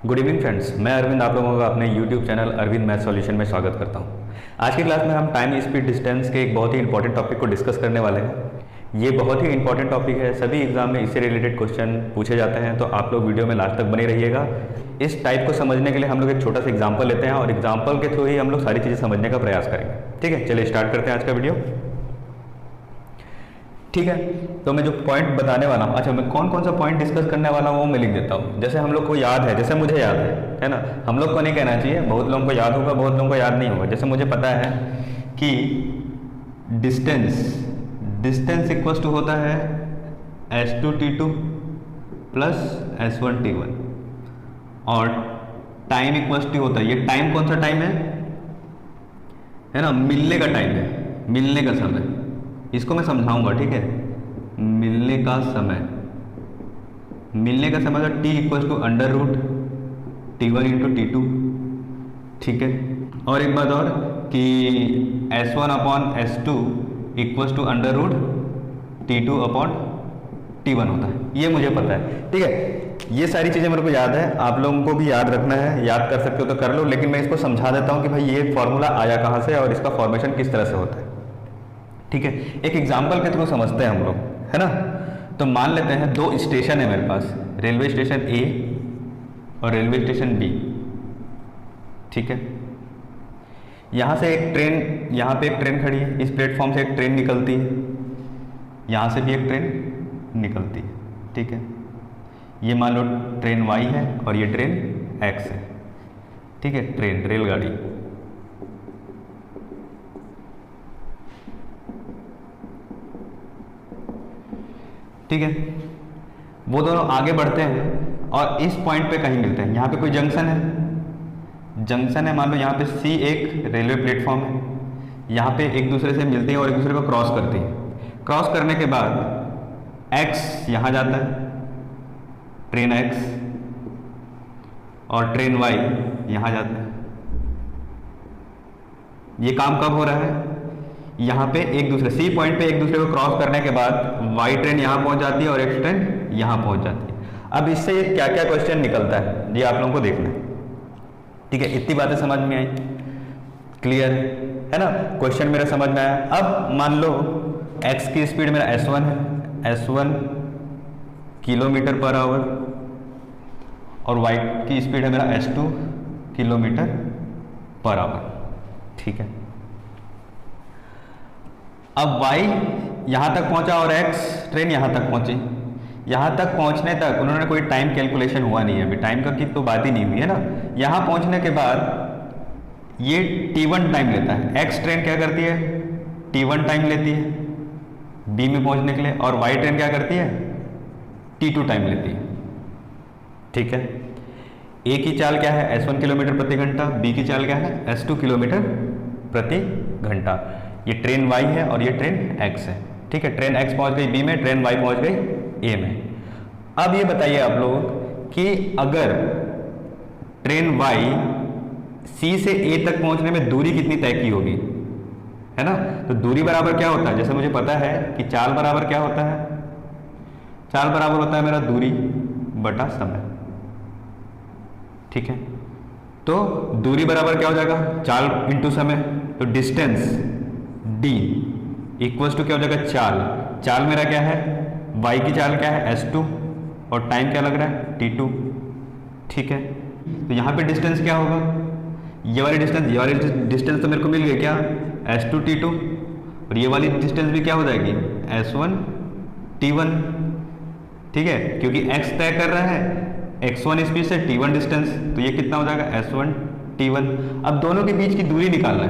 Good evening friends, मैं अरविंद आप लोगों का अपने YouTube channel Arvind math solution में स्वागत करता हूं। आज की क्लास में हम टाइम स्पीड डिस्टेंस के एक बहुत ही इंपॉर्टेंट टॉपिक को डिस्कस करने वाले हैं। ये बहुत ही इंपॉर्टेंट टॉपिक है, सभी एग्जाम में इससे रिलेटेड क्वेश्चन पूछे जाते हैं, तो आप लोग वीडियो में लास्ट तक बने रहिएगा। इस टाइप को समझने के लिए हम लोग एक छोटा सा एग्जाम्पल लेते हैं और एग्जाम्पल के थ्रू ही हम लोग सारी चीज़ें समझने का प्रयास करेंगे। ठीक है, चलिए स्टार्ट करते हैं आज का वीडियो। ठीक है, तो मैं जो पॉइंट बताने वाला हूँ, अच्छा मैं कौन कौन सा पॉइंट डिस्कस करने वाला हूँ वो मैं लिख देता हूँ। जैसे हम लोग को याद है, जैसे मुझे याद है ना, हम लोग को नहीं कहना चाहिए, बहुत लोगों को याद होगा, बहुत लोगों को याद नहीं होगा। जैसे मुझे पता है कि डिस्टेंस इक्वल टू होता है S2T2 प्लस S1T1 और टाइम इक्वल टू होता है, ये टाइम कौन सा टाइम है ना, मिलने का टाइम है, मिलने का समय। इसको मैं समझाऊंगा, ठीक है। मिलने का समय तो T equal to under root T1 into T2, ठीक है। और एक बात और कि S1 upon S2 equal to under root T2 upon T1 होता है, ये मुझे पता है, ठीक है। ये सारी चीज़ें मेरे को याद है, आप लोगों को भी याद रखना है, याद कर सकते हो तो कर लो, लेकिन मैं इसको समझा देता हूँ कि भाई ये फॉर्मूला आया कहाँ से और इसका फॉर्मेशन किस तरह से होता है, ठीक है। एक एग्जाम्पल के थ्रू समझते हैं हम लोग, है ना। तो मान लेते हैं दो स्टेशन है मेरे पास, रेलवे स्टेशन ए और रेलवे स्टेशन बी, ठीक है। यहाँ से एक ट्रेन, यहाँ पे एक ट्रेन खड़ी है, इस प्लेटफॉर्म से एक ट्रेन निकलती है, यहाँ से भी एक ट्रेन निकलती है, ठीक है। ये मान लो ट्रेन वाई है और ये ट्रेन एक्स है, ठीक है, ट्रेन रेलगाड़ी। ठीक है, वो दोनों आगे बढ़ते हैं और इस पॉइंट पे कहीं मिलते हैं। यहाँ पे कोई जंक्शन है, मान लो यहाँ पे C एक रेलवे प्लेटफॉर्म है, यहाँ पे एक दूसरे से मिलते हैं और एक दूसरे को क्रॉस करते हैं। क्रॉस करने के बाद X यहाँ जाता है, ट्रेन X, और ट्रेन Y यहाँ जाता है। ये काम कब हो रहा है? यहाँ पे एक दूसरे C पॉइंट पे एक दूसरे को क्रॉस करने के बाद Y ट्रेन यहाँ पहुँच जाती है और X ट्रेन यहाँ पहुँच जाती है। अब इससे क्या क्या क्वेश्चन निकलता है ये आप लोगों को देखना है, ठीक है। इतनी बातें समझ में आई, क्लियर है ना, क्वेश्चन मेरा समझ में आया। अब मान लो X की स्पीड मेरा S1 है, S1 किलोमीटर पर आवर, और Y की स्पीड है मेरा S2 किलोमीटर पर आवर, ठीक है। अब Y यहाँ तक पहुँचा और X ट्रेन यहाँ तक पहुँची। यहाँ तक पहुँचने तक उन्होंने कोई टाइम कैलकुलेशन हुआ नहीं है, अभी टाइम का की तो बात ही नहीं हुई है ना। यहाँ पहुँचने के बाद ये T1 टाइम लेता है, X ट्रेन क्या करती है, T1 टाइम लेती है B में पहुँचने के लिए, और Y ट्रेन क्या करती है, T2 टाइम लेती है, ठीक है। A की चाल क्या है, S1 किलोमीटर प्रति घंटा, B की चाल क्या है, S2 किलोमीटर प्रति घंटा। ये ट्रेन Y है और ये ट्रेन X है, ठीक है। ट्रेन X पहुंच गई B में, ट्रेन Y पहुंच गई A में। अब ये बताइए आप लोग कि अगर ट्रेन Y C से A तक पहुंचने में दूरी कितनी तय की होगी, है ना। तो दूरी बराबर क्या होता है, जैसे मुझे पता है कि चाल बराबर क्या होता है, चाल बराबर होता है मेरा दूरी बटा समय, ठीक है। तो दूरी बराबर क्या हो जाएगा, चाल इंटू समय, तो डिस्टेंस D इक्वल्स टू क्या हो जाएगा, चाल मेरा क्या है, Y की चाल क्या है S2 और टाइम क्या लग रहा है T2, ठीक है। तो यहाँ पे डिस्टेंस क्या होगा, ये वाली डिस्टेंस तो मेरे को मिल गई क्या, S2T2, और ये वाली डिस्टेंस भी क्या हो जाएगी, S1T1, ठीक है, क्योंकि X तय कर रहा है X1 स्पीड से T1 डिस्टेंस, तो ये कितना हो जाएगा S1T1। अब दोनों के बीच की दूरी निकालना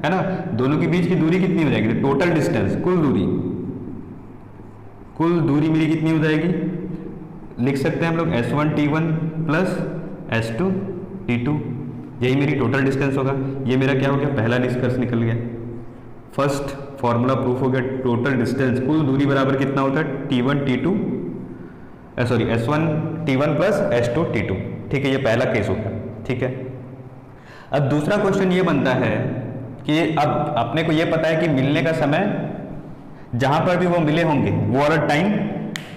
है ना, दोनों के बीच की दूरी कितनी हो जाएगी, टोटल डिस्टेंस, कुल दूरी मेरी कितनी हो जाएगी, लिख सकते हैं हम लोग S1T1 प्लस S2T2, यही मेरी टोटल डिस्टेंस होगा। ये मेरा क्या हो गया, पहला निष्कर्ष निकल गया, फर्स्ट फॉर्मूला प्रूफ हो गया। टोटल डिस्टेंस, कुल दूरी बराबर कितना होता है, S1T1 प्लस S2T2, ठीक है। ये पहला केस हो गया, ठीक है। अब दूसरा क्वेश्चन ये बनता है कि अब अपने को ये पता है कि मिलने का समय जहां पर भी वो मिले होंगे वो वाला टाइम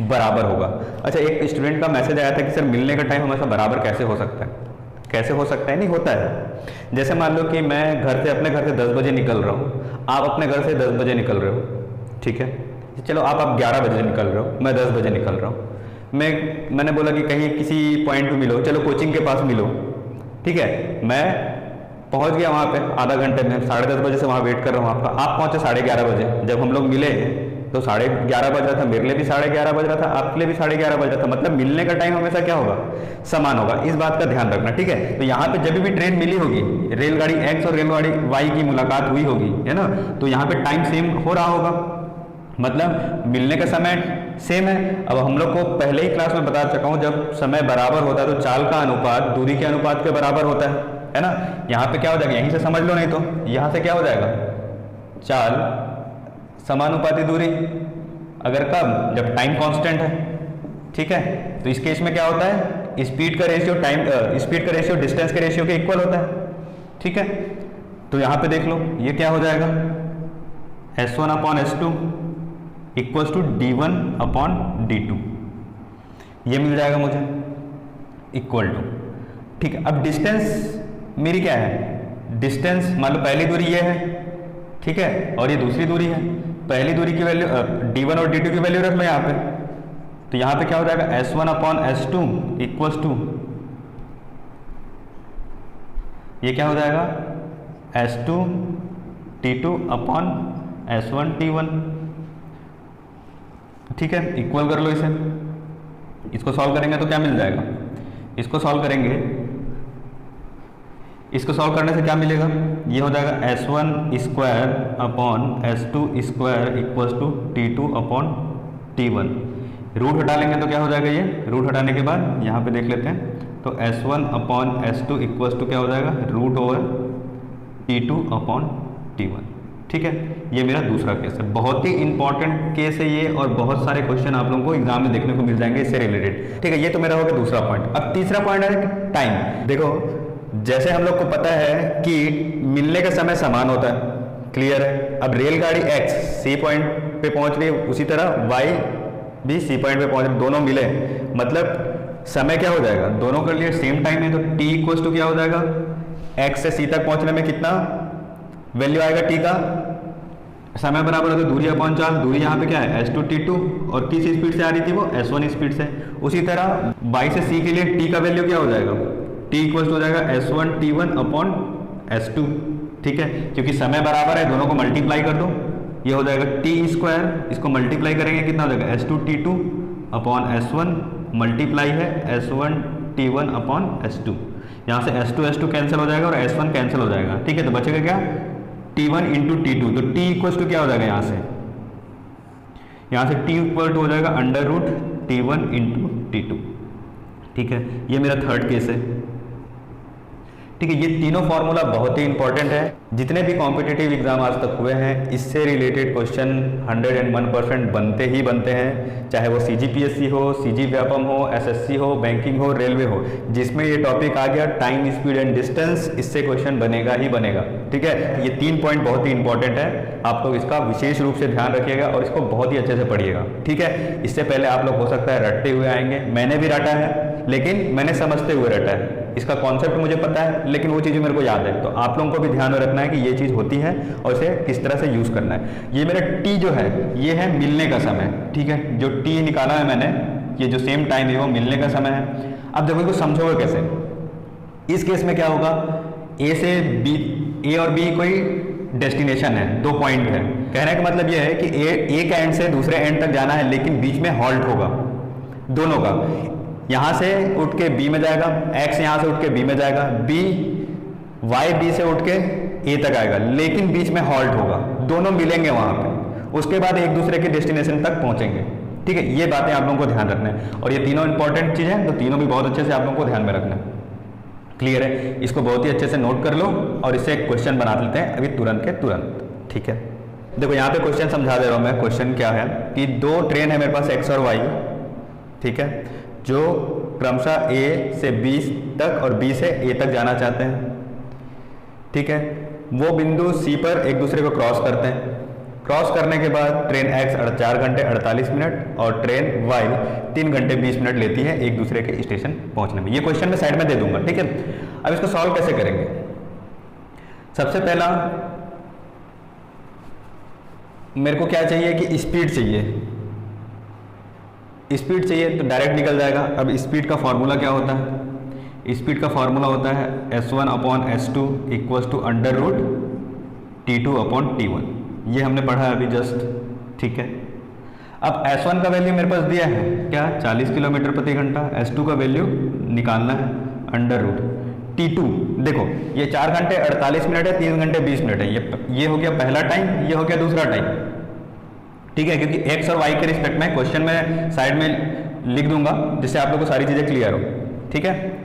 बराबर होगा। अच्छा, एक स्टूडेंट का मैसेज आया था कि सर मिलने का टाइम हमेशा बराबर कैसे हो सकता है? कैसे हो सकता है? नहीं होता है। जैसे मान लो कि मैं अपने घर से 10 बजे निकल रहा हूँ, आप अपने घर से 10 बजे निकल रहे हो, ठीक है। चलो आप 11 बजे निकल रहे हो, मैं 10 बजे निकल रहा हूँ। मैंने बोला कि कहीं किसी पॉइंट पे मिलो, चलो कोचिंग के पास मिलो, ठीक है। मैं पहुंच गया वहाँ पे आधा घंटे में, 10:30 बजे से वहाँ वेट कर रहा हूँ आपका। आप पहुँचे 11:30 बजे। जब हम लोग मिले तो 11:30 बज रहा था, मेरे लिए भी 11:30 बज रहा था, आपके लिए भी 11:30 बज रहा था। मतलब मिलने का टाइम हमेशा क्या होगा? समान होगा। इस बात का ध्यान रखना, ठीक है। तो यहाँ पे जब भी ट्रेन मिली होगी, रेलगाड़ी एक्स और रेलगाड़ी वाई की मुलाकात हुई होगी, है ना, तो यहाँ पे टाइम सेम हो रहा होगा, मतलब मिलने का समय सेम है। अब हम लोग को पहले ही क्लास में बता चुका हूँ, जब समय बराबर होता है तो चाल का अनुपात दूरी के अनुपात के बराबर होता है ना। यहाँ पे क्या हो जाएगा, यहीं से समझ लो, नहीं तो यहाँ से क्या हो जाएगा, चाल समानुपाती दूरी। अगर कब? जब टाइम कांस्टेंट है, ठीक है। तो इस केस में क्या होता है, स्पीड का रेशियो डिस्टेंस के रेशियो के इक्वल होता है, ठीक है। तो यहाँ पे देख लो, ये क्या हो जाएगा, S1/S2 इक्वल्स टू D1/D2, ये मिल जाएगा मुझे, इक्वल टू, ठीक है। अब डिस्टेंस मेरी क्या है, डिस्टेंस मान लो पहली दूरी ये है, ठीक है, और ये दूसरी दूरी है। पहली दूरी की वैल्यू D1 और D2 की वैल्यू रख लो यहाँ पे। तो यहाँ पे क्या हो जाएगा, S1/S2 इक्वल्स टू, ये क्या हो जाएगा, S2T2/S1T1, ठीक है। इक्वल कर लो इसे, इसको सॉल्व करेंगे तो क्या मिल जाएगा, इसको सॉल्व करेंगे, इसको सॉल्व करने से क्या मिलेगा, ये हो जाएगा S1²/S2² equals to T2/T1। Root हटा लेंगे तो क्या हो जाएगा, ये रूट हटाने के बाद यहाँ पे देख लेते हैं, तो S1/S2 इक्वल्स टू क्या हो जाएगा, √T2/T1, ठीक है। ये मेरा दूसरा केस है, बहुत ही इंपॉर्टेंट केस है ये, और बहुत सारे क्वेश्चन आप लोगों को एग्जाम में देखने को मिल जाएंगे इससे रिलेटेड, ठीक है। ये तो मेरा हो गया दूसरा पॉइंट। अब तीसरा पॉइंट है टाइम। देखो, जैसे हम लोग को पता है कि मिलने का समय समान होता है, क्लियर है। अब रेलगाड़ी एक्स सी पॉइंट पे पहुंच रही है, उसी तरह वाई भी सी पॉइंट पे पहुंच रही है, दोनों मिले, मतलब समय क्या हो जाएगा, दोनों के लिए सेम टाइम है। तो टी इक्वल्स टू क्या हो जाएगा, एक्स से सी तक पहुंचने में कितना वैल्यू आएगा टी का, समय बराबर है तो दूरी अपॉन चाल, दूरी यहाँ पे क्या है S2T2, और किस स्पीड से आ रही थी वो, S1 स्पीड से। उसी तरह वाई से सी के लिए टी का वैल्यू क्या हो जाएगा, टी इक्वल्स हो जाएगा S1T1/S2, ठीक है। क्योंकि समय बराबर है, दोनों को मल्टीप्लाई कर दो, ये हो जाएगा T², इसको मल्टीप्लाई करेंगे कितना हो जाएगा, S2T2/S1 मल्टीप्लाई है S1T1/S2। यहाँ से S2 कैंसिल हो जाएगा और S1 कैंसिल हो जाएगा, ठीक है। तो बचेगा क्या, T1 × T2, तो T इक्वल्स टू क्या हो जाएगा, यहाँ से T इक्वल टू हो जाएगा √T1 × T2, ठीक है। ये मेरा थर्ड केस है, ठीक है। ये तीनों फॉर्मूला बहुत ही इंपॉर्टेंट है। जितने भी कॉम्पिटिटिव एग्जाम आज तक हुए हैं, इससे रिलेटेड क्वेश्चन 101% बनते ही बनते हैं, चाहे वो CGPSC हो, CG व्यापम हो, SSC हो, बैंकिंग हो, रेलवे हो, जिसमें ये टॉपिक आ गया टाइम, स्पीड एंड डिस्टेंस, इससे क्वेश्चन बनेगा ही बनेगा, ठीक है। ये 3 पॉइंट बहुत ही इंपॉर्टेंट है, आप लोग इसका विशेष रूप से ध्यान रखिएगा और इसको बहुत ही अच्छे से पढ़िएगा, ठीक है। इससे पहले आप लोग हो सकता है रटते हुए आएंगे, मैंने भी रटा है, लेकिन मैंने समझते हुए रटा है, इसका कॉन्सेप्ट मुझे पता है, लेकिन वो चीज़ें मेरे को याद है। तो आप लोगों को भी ध्यान में रखना है कि ये चीज़ होती है और इसे किस तरह से यूज़ करना है। ये मेरा टी जो है, ये है मिलने का समय, ठीक है। जो टी निकाला है मैंने, ये जो सेम टाइम है वो मिलने का समय है। अब देखो इसको समझोगे कैसे, इस केस में क्या होगा, ए और बी कोई डेस्टिनेशन है, 2 पॉइंट है। कहने का मतलब ये है कि एक एंड से दूसरे एंड तक जाना है, लेकिन बीच में हॉल्ट होगा दोनों का। यहाँ से उठ के बी में जाएगा, एक्स यहाँ से उठ के बी में जाएगा, वाई बी से उठ के ए तक आएगा, लेकिन बीच में हॉल्ट होगा, दोनों मिलेंगे वहाँ पे, उसके बाद एक दूसरे के डेस्टिनेशन तक पहुँचेंगे, ठीक है। ये बातें आप लोगों को ध्यान रखना है, और ये तीनों इंपॉर्टेंट चीज़ है, तो तीनों भी बहुत अच्छे से आप लोगों को ध्यान में रखना है, क्लियर है। इसको बहुत ही अच्छे से नोट कर लो और इससे एक क्वेश्चन बना लेते हैं अभी तुरंत के तुरंत, ठीक है। देखो यहाँ पे क्वेश्चन समझा दे रहा हूँ मैं। क्वेश्चन क्या है कि 2 ट्रेन है मेरे पास एक्स और वाई, ठीक है, जो क्रमशः ए से बी तक और बी से ए तक जाना चाहते हैं, ठीक है। वो बिंदु सी पर एक दूसरे को क्रॉस करते हैं, क्रॉस करने के बाद ट्रेन एक्स 4 घंटे 48 मिनट और ट्रेन वाई 3 घंटे 20 मिनट लेती है एक दूसरे के स्टेशन पहुंचने में। ये क्वेश्चन मैं साइड में दे दूंगा, ठीक है। अब इसको सॉल्व कैसे करेंगे? सबसे पहला मेरे को क्या चाहिए कि स्पीड चाहिए। स्पीड चाहिए तो डायरेक्ट निकल जाएगा। अब स्पीड का फॉर्मूला क्या होता है? स्पीड का फॉर्मूला होता है S1/S2 इक्वल्स टू √T2/T1। ये हमने पढ़ा है अभी जस्ट, ठीक है। अब S1 का वैल्यू मेरे पास दिया है क्या, 40 किलोमीटर प्रति घंटा। S2 का वैल्यू निकालना है √T2। देखो ये 4 घंटे 48 मिनट है, 3 घंटे 20 मिनट है। ये हो गया पहला टाइम, ये हो गया दूसरा टाइम, ठीक है। क्योंकि एक्स और वाई के रिस्पेक्ट में क्वेश्चन में साइड में लिख दूंगा जिससे आप लोग को सारी चीजें क्लियर हो, ठीक है।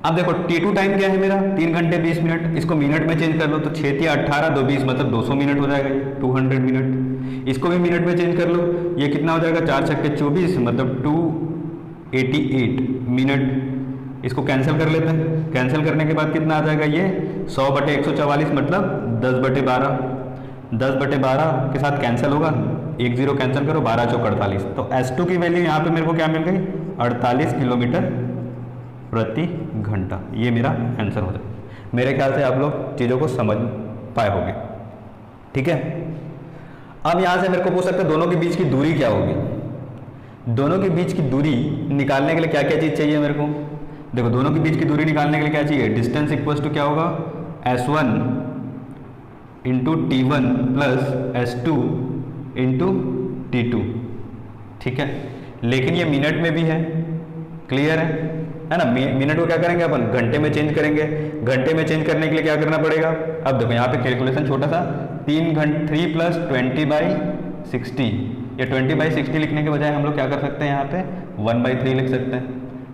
अब देखो T2 टाइम क्या है मेरा, 3 घंटे 20 मिनट। इसको मिनट में चेंज कर लो तो 6 × 18 = 20 मतलब 200 मिनट हो जाएगा, ये 200 मिनट। इसको भी मिनट में चेंज कर लो, ये कितना हो जाएगा, 4 × 6 = 24 मतलब 288 मिनट। इसको कैंसिल कर लेते हैं। कैंसिल करने के बाद कितना आ जाएगा, ये 100/144 मतलब 10/12। 10/12 के साथ कैंसिल होगा, 1 0 कैंसिल करो, 12 × 4 = 48। तो S2 की वैल्यू यहाँ पे मेरे को क्या मिल गई, 48 किलोमीटर प्रति घंटा। ये मेरा आंसर हो जाए। मेरे ख्याल से आप लोग चीज़ों को समझ पाए होंगे, ठीक है। अब यहाँ से मेरे को पूछ सकते हैं दोनों के बीच की दूरी क्या होगी। दोनों के बीच की दूरी निकालने के लिए क्या क्या चीज़ चाहिए मेरे को? देखो दोनों के बीच की दूरी निकालने के लिए क्या चाहिए, डिस्टेंस इक्वल्स टू क्या होगा, S1 × T1 + S2 × T2, ठीक है। लेकिन ये मिनट में भी है, क्लियर है ना। मिनट को क्या करेंगे अपन, घंटे में चेंज करेंगे। घंटे में चेंज करने के लिए क्या करना पड़ेगा, अब देखो यहाँ पे कैलकुलेशन छोटा सा, 3 + 20/60। ये 20/60 लिखने के बजाय हम लोग क्या कर सकते हैं, यहाँ पे 1/3 लिख सकते हैं,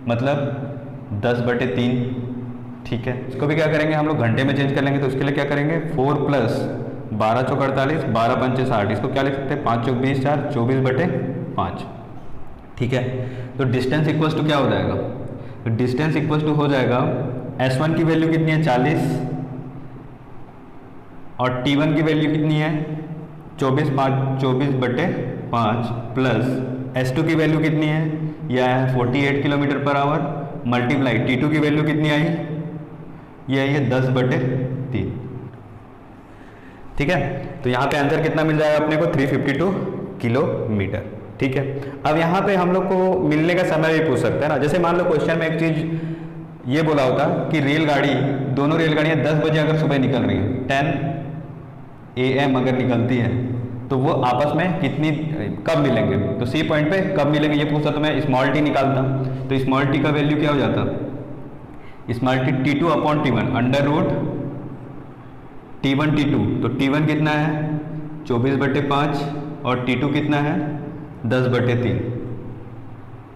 मतलब 10/3, ठीक है। इसको भी क्या करेंगे हम लोग घंटे में चेंज कर लेंगे। तो उसके लिए क्या करेंगे, 4 + 12 × 4 = 48, 12 × 5 = 60। इसको क्या लिख सकते हैं, 5 × 4 = 20, 4 24/5, ठीक है। तो डिस्टेंस इक्वल्स टू क्या हो जाएगा, तो डिस्टेंस इक्वल्स टू हो जाएगा S1 की वैल्यू कितनी है, 40, और T1 की वैल्यू कितनी है, 24/5 प्लस S2 की वैल्यू कितनी है, यह है 48 km/h मल्टीप्लाई T2 की वैल्यू कितनी आई, ये आई है 10/3, ठीक है। तो यहाँ पे आंसर कितना मिल जाएगा अपने को, 352 किलोमीटर, ठीक है। अब यहाँ पे हम लोग को मिलने का समय भी पूछ सकते हैं ना। जैसे मान लो क्वेश्चन में एक चीज ये बोला होता कि रेलगाड़ी, दोनों रेलगाड़ियाँ 10 बजे अगर सुबह निकल रही हैं, 10 AM अगर निकलती है, तो वो आपस में कितनी कब मिलेंगे, तो सी पॉइंट पे कब मिलेंगे ये पूछता तो मैं स्मॉल टी निकालता। तो स्मॉल टी का वैल्यू क्या हो जाता, small T T2/T1 √T1 T2। तो T1 कितना है 24/5 और T2 कितना है 10/3,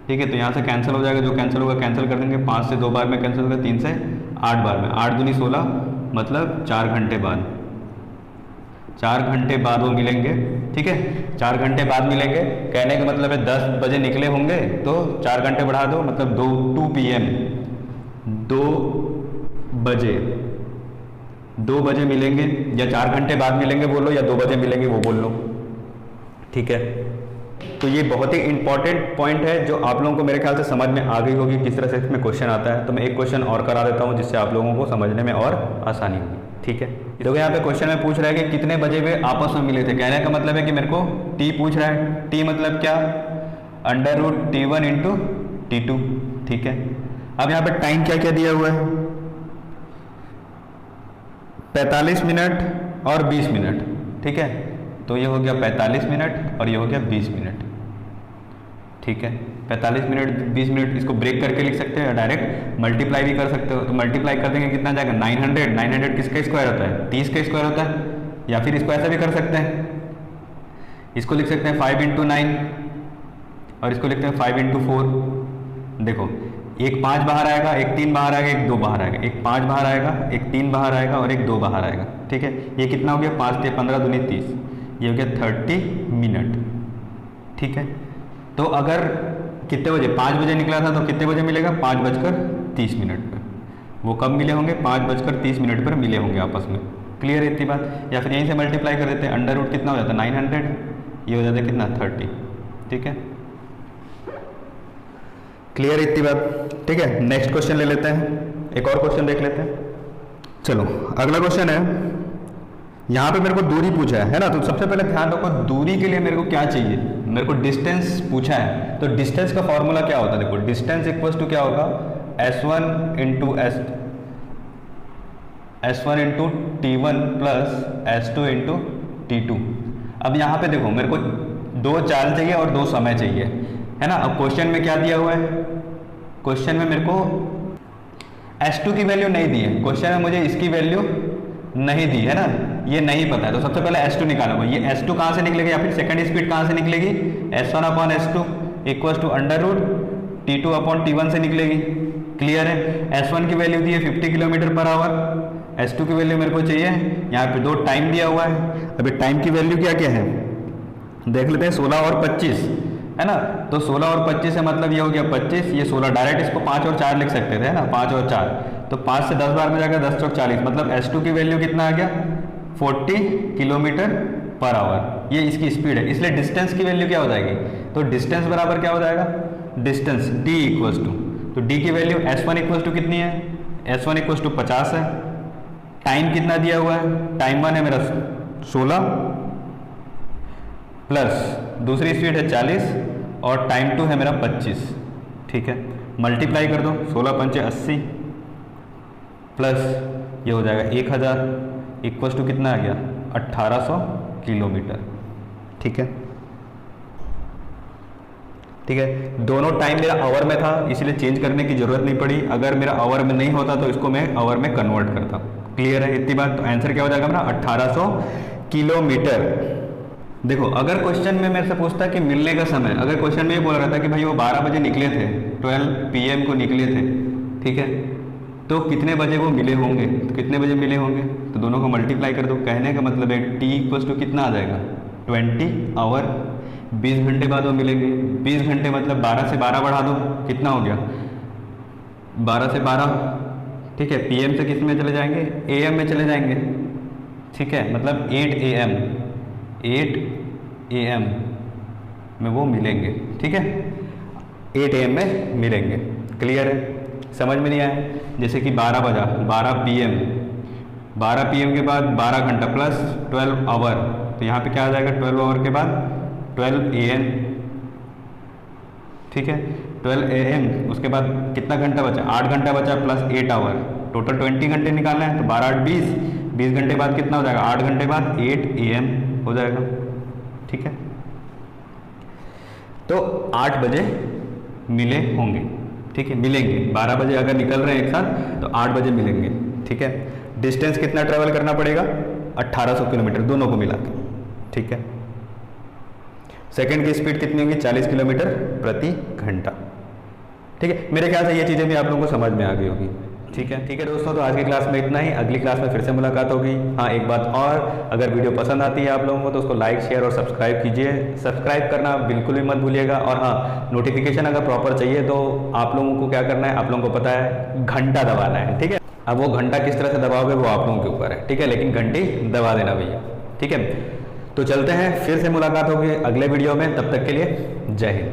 ठीक है। तो यहाँ से कैंसिल हो जाएगा, जो कैंसिल होगा कैंसिल कर देंगे। 5 से 2 बार में कैंसिल होगा, 3 से 8 बार में, 8 दूनी 16 मतलब 4 घंटे बाद, 4 घंटे बाद वो मिलेंगे, ठीक है। 4 घंटे बाद मिलेंगे, कहने का मतलब है 10 बजे निकले होंगे तो 4 घंटे बढ़ा दो, मतलब 2 PM 2 बजे मिलेंगे, या 4 घंटे बाद मिलेंगे बोलो, या 2 बजे मिलेंगे वो बोल लो, ठीक है। तो ये बहुत ही इंपॉर्टेंट पॉइंट है जो आप लोगों को मेरे ख्याल से समझ में आ गई होगी किस तरह से इसमें क्वेश्चन आता है। तो मैं एक क्वेश्चन और करा देता हूँ जिससे आप लोगों को समझने में और आसानी होगी, ठीक है। देखो यहाँ पे क्वेश्चन में पूछ रहा है कि कितने बजे वे आपस में मिले थे। कहने का मतलब है कि मेरे को टी पूछ रहा है, टी मतलब क्या, √T1 × T2, ठीक है। अब यहाँ पे टाइम क्या क्या दिया हुआ है, 45 मिनट और 20 मिनट, ठीक है। तो ये हो गया 45 मिनट और ये हो गया 20 मिनट, ठीक है। 45 मिनट 20 मिनट, इसको ब्रेक करके लिख सकते हैं, डायरेक्ट मल्टीप्लाई भी कर सकते हो। तो मल्टीप्लाई कर देंगे कितना जाएगा, 900 किसका स्क्वायर होता है, 30 का स्क्वायर होता है। या फिर इसको ऐसा भी कर सकते हैं, इसको लिख सकते हैं 5 × 9 और इसको लिखते हैं 5 × 4। देखो एक 5 बाहर आएगा, एक 3 बाहर आएगा, एक 2 बाहर आएगा, एक 5 बाहर आएगा, एक 3 बाहर आएगा और एक 2 बाहर आएगा, ठीक है। ये कितना हो गया, 5 × 15 दूनी 30, ये हो गया 30 मिनट, ठीक है। तो अगर कितने बजे, 5 बजे निकला था तो कितने बजे मिलेगा, 5:30 पर। वो कब मिले होंगे, 5:30 पर मिले होंगे आपस में, क्लियर है इतनी बात। या फिर यहीं से मल्टीप्लाई कर देते हैं, अंडर रूट कितना हो जाता है 900, ये हो जाता है कितना 30। ठीक है, क्लियर इतनी बात। ठीक है, नेक्स्ट क्वेश्चन ले लेते हैं, एक और क्वेश्चन देख लेते हैं। चलो अगला क्वेश्चन है, यहाँ पे मेरे को दूरी पूछा है ना, तो सबसे पहले ध्यान रखो दूरी के लिए मेरे को क्या चाहिए, मेरे को डिस्टेंस पूछा है। तो डिस्टेंस का फॉर्मूला क्या होता है, देखो डिस्टेंस इक्वल्स टू क्या होगा, S1 into S1 into T1 plus S2 into T2। अब यहाँ पे देखो मेरे को 2 चाल चाहिए और 2 समय चाहिए, है ना। अब क्वेश्चन में क्या दिया हुआ है, क्वेश्चन में मेरे को S2 की वैल्यू नहीं दी है, क्वेश्चन में मुझे इसकी वैल्यू नहीं दी है ना, ये नहीं पता है। तो सबसे पहले S2 निकालूंगा, ये S2 कहाँ से निकलेगी या फिर सेकंड स्पीड कहाँ से निकलेगी, S1 upon S2 equals to under root T2 upon T1 से निकलेगी। क्लियर है, S1 की वैल्यू दी है 50 किलोमीटर पर आवर, S2 की वैल्यू मेरे को चाहिए, यहाँ पे 2 टाइम दिया हुआ है। अभी टाइम की वैल्यू क्या क्या है देख लेते हैं, 16 और 25 है ना। तो 16 और 25 है मतलब ये हो गया 25, ये 16, डायरेक्ट इसको 5 और 4 लिख सकते थे ना, 5 और 4, तो 5 से 10 बार में जाकर 10 चौक 40, मतलब S2 की वैल्यू कितना आ गया 40 किलोमीटर पर आवर, ये इसकी स्पीड है। इसलिए डिस्टेंस की वैल्यू क्या हो जाएगी, तो डिस्टेंस बराबर क्या हो जाएगा, डिस्टेंस D इक्वल्स टू, तो D की वैल्यू S1 इक्वल्स टू कितनी है, S1 इक्वल्स टू 50 है। टाइम कितना दिया हुआ है, टाइम 1 है मेरा 16 प्लस दूसरी स्पीड है 40 और टाइम 2 है मेरा 25। ठीक है, मल्टीप्लाई कर दो, 16 पंचे 80 प्लस ये हो जाएगा 1000 इक्वल्स टू कितना आ गया 1800 किलोमीटर। ठीक है, ठीक है, दोनों टाइम मेरा आवर में था इसलिए चेंज करने की जरूरत नहीं पड़ी, अगर मेरा आवर में नहीं होता तो इसको मैं आवर में कन्वर्ट करता। क्लियर है इतनी बात। तो आंसर क्या हो जाएगा मेरा 1800 किलोमीटर। देखो अगर क्वेश्चन में मेरे से पूछता कि मिलने का समय, अगर क्वेश्चन में ये बोल रहा था कि भाई वो 12 बजे निकले थे, 12 PM को निकले थे, ठीक है, तो कितने बजे वो मिले होंगे, तो कितने बजे मिले होंगे, तो दोनों को मल्टीप्लाई कर दो। कहने का मतलब है T इक्वल्स टू कितना आ जाएगा 20 आवर, 20 घंटे बाद वो मिलेंगे। 20 घंटे मतलब 12 से 12 बढ़ा दो, कितना हो गया 12 से 12, ठीक है, PM से किस में चले जाएंगे, AM में चले जाएंगे। ठीक है, मतलब 8 AM में वो मिलेंगे। ठीक है, 8 AM में मिलेंगे। क्लियर है, समझ में नहीं आया, जैसे कि 12 बजा, 12 PM के बाद 12 घंटा प्लस 12 आवर, तो यहाँ पे क्या आ जाएगा 12 आवर के बाद 12 AM। ठीक है, 12 AM, उसके बाद कितना घंटा बचा, 8 घंटा बचा प्लस 8 आवर, टोटल 20 घंटे निकालना है। तो 12 8 20 घंटे बाद कितना हो जाएगा, 8 घंटे बाद 8 AM हो जाएगा। ठीक है, तो 8 बजे मिले होंगे। ठीक है, मिलेंगे 12 बजे अगर निकल रहे हैं एक साथ तो 8 बजे मिलेंगे। ठीक है, डिस्टेंस कितना ट्रेवल करना पड़ेगा 1800 किलोमीटर दोनों को मिला के। ठीक है, सेकंड की स्पीड कितनी होगी 40 किलोमीटर प्रति घंटा। ठीक है, मेरे ख्याल से ये चीज़ें भी आप लोगों को समझ में आ गई होगी। ठीक है दोस्तों, तो आज की क्लास में इतना ही, अगली क्लास में फिर से मुलाकात होगी। हाँ, एक बात और, अगर वीडियो पसंद आती है आप लोगों को तो उसको लाइक शेयर और सब्सक्राइब कीजिए। सब्सक्राइब करना बिल्कुल भी मत भूलिएगा। और हाँ, नोटिफिकेशन अगर प्रॉपर चाहिए तो आप लोगों को क्या करना है, आप लोगों को पता है घंटा दबाना है। ठीक है, अब वो घंटा किस तरह से दबाओगे वो आप लोगों के ऊपर है। ठीक है, लेकिन घंटी दबा देना भैया। ठीक है, तो चलते हैं, फिर से मुलाकात होगी अगले वीडियो में, तब तक के लिए जय हिंद।